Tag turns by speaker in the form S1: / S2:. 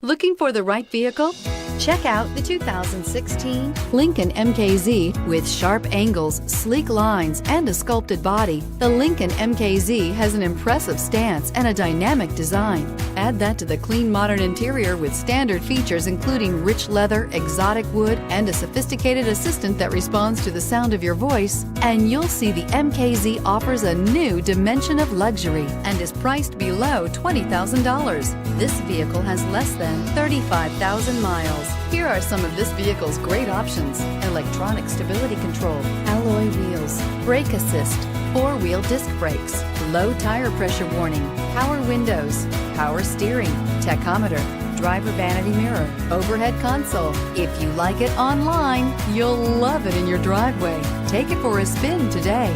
S1: Looking for the right vehicle? Check out the 2016 Lincoln MKZ. With sharp angles, sleek lines, and a sculpted body, the Lincoln MKZ has an impressive stance and a dynamic design. Add that to the clean modern interior with standard features including rich leather, exotic wood, and a sophisticated assistant that responds to the sound of your voice, and you'll see the MKZ offers a new dimension of luxury and is priced below $20,000. This vehicle has less than 35,000 miles. Here are some of this vehicle's great options: electronic stability control, alloy wheels, brake assist, four-wheel disc brakes, low tire pressure warning, power windows, power steering, tachometer, driver vanity mirror, overhead console. If you like it online, you'll love it in your driveway. Take it for a spin today.